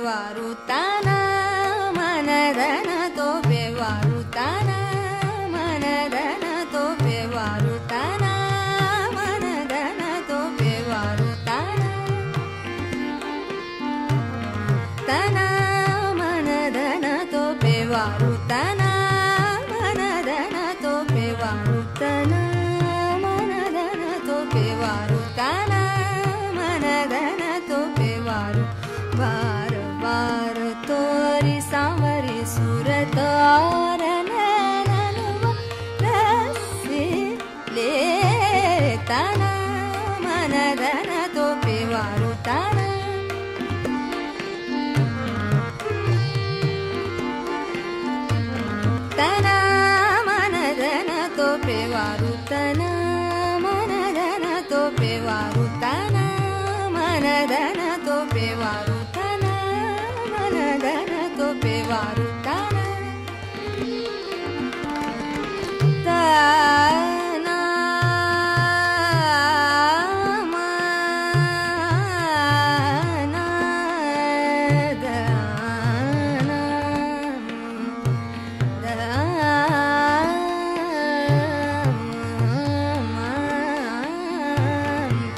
ವಾರುತ್ತಾನ ಮನದನ ತೋಪೆ ವಾರುತ್ತಾನ ಮನದನ ತೋಪೆ ವಾರುತ್ತಾನ ಮನದನ ತೋಪೆ ವಾರುತ್ತಾನ ತನ ಮನದನ ತೋಪೆ ವಾರುತ್ತಾನ ಮನದನ ತೋಪೆ ವಾರುತ್ತಾನ ಮನದನ ತೋಪೆ ವಾರುತ್ತಾನ ಮನದನ ತೋಪೆ ವಾರು ಬಾರ ಬಾರ ತೋರಿ ಸಾವರಿ ಸುರತ ರಸಿ ಲೇ ತನ ಮನದನ ತೋಪೆ ವಾರುತ್ತಾನ ತನ ಮನದನ ತೋಪೆ ವಾರುತ್ತನ ಮನದನ ತೋಪೆ ವಾರುತ್ತನ ಮನದನ ತೋಪೆ ವಾರುತ್ತನ ಮನದನ ತೋಪೆ ವಾರುತ್ತನ ತನ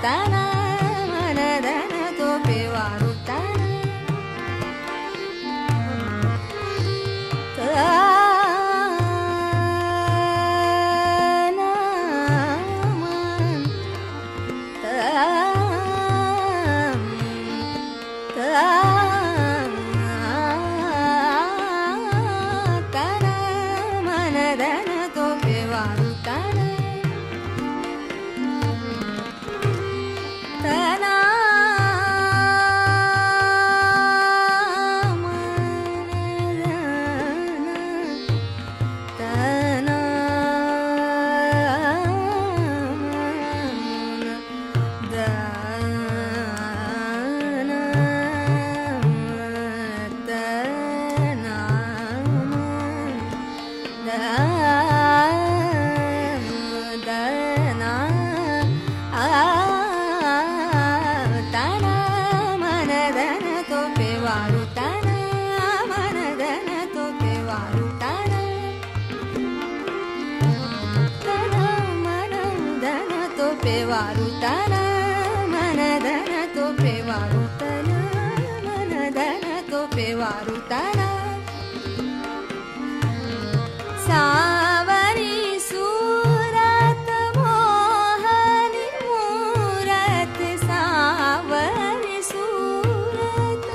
ತನ ಮನದನ ತೋಪೆ ವಾರುತ್ತನ ತನ ಮನದನ ತೋಪೆ ವಾರುತ್ತನ ತನ ತನ ಮನದನ ತೋಪೆ ವಾರುತ್ತನ ಮನದನ ತೋಪೆ ವಾರುತ್ತನ ತನ ಮನದನ ತೋಪೆ ವಾರುತ್ತನ ಮನದನ ತೋಪೆ ವಾರುತ್ತನ ಮನದನ ತೋಪೆ ವಾರುತ್ತನ ಸಾವರಿ ಸೂರತ ಮೋಹನಿ ಮೂರತ ಸಾವರಿ ಸೂರತ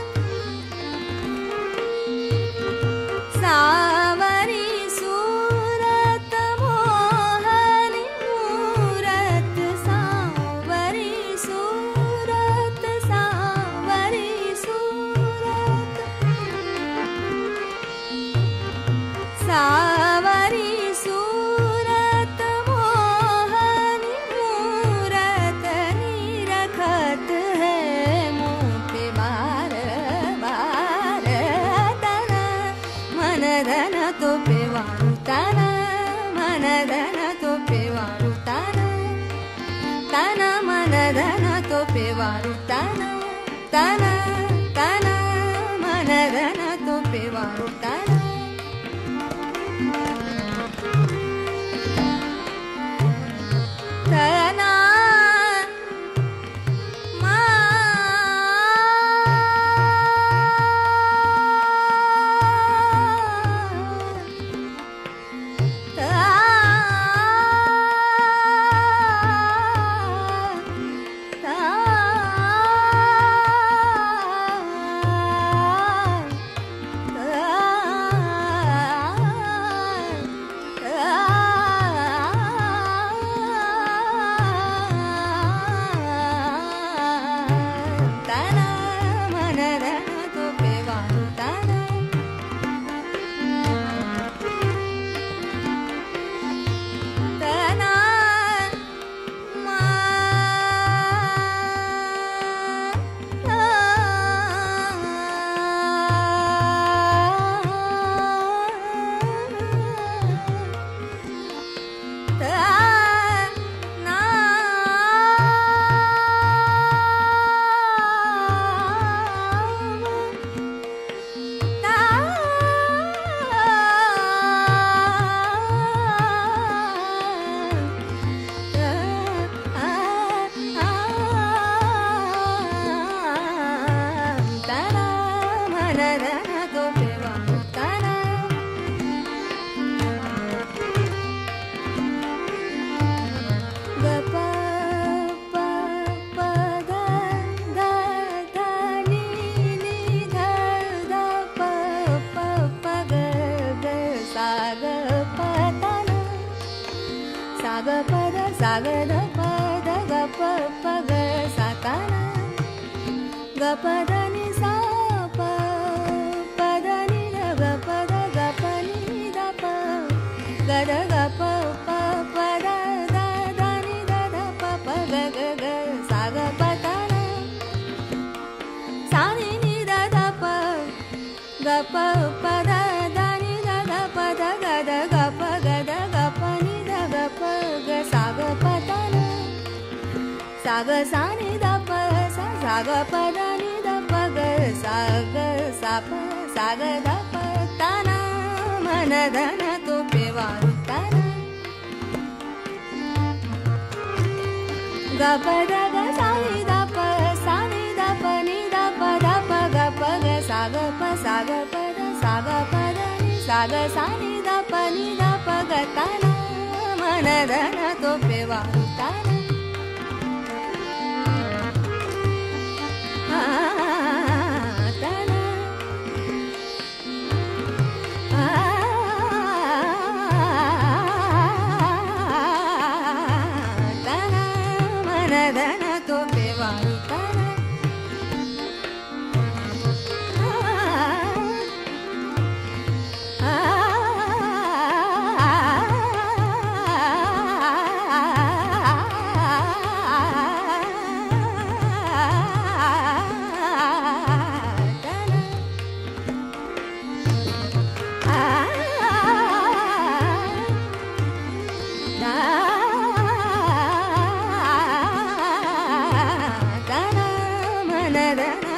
ಸಾವರಿ ಸೂರತ ಮೋಹನಿ ಮೂರತ ಸಾವರಿ ಸೂರತ ಸಾವರಿ ಸೂರತ ಸಾವರಿ सूरत मोहनी मूरत निरखत है मुँह पे बार बार तन मनदन तोपे वारुतन मनदन तोपे वारुतन तन मनदन तोपे वारुतन तन तन मनदन तोपे वारुतन ತನ सा ग ध प ध ग प प ग सा ता ना ग प ध नि सा प प ध नि ध ग प ध ग प नि ध प ग ध ग प प प ध ध ध नि ध ध प प ग ग ग सा ग प ता ना सा नि नि ध ध प ग प प ध ध नि ध ध प ध ग ध ग प ग ध ग प नि ध ग प ग सा ग प ता ना सा ग सा नि ध प सा सा ग प ध नि ध प ग सा ग सा प सा ग ध प ता ना मन धन तो पेवारू ता ना ग प ध ग सा नि ध प सा नि ध प नि ध प ध प ग प ग सा ग प सा ग प ध सा ग प ध नि सा ग सा नि ध प नि ध प ग ता ना मन धन तो पेवारू ता ना धन तो पेवारू ता ना da da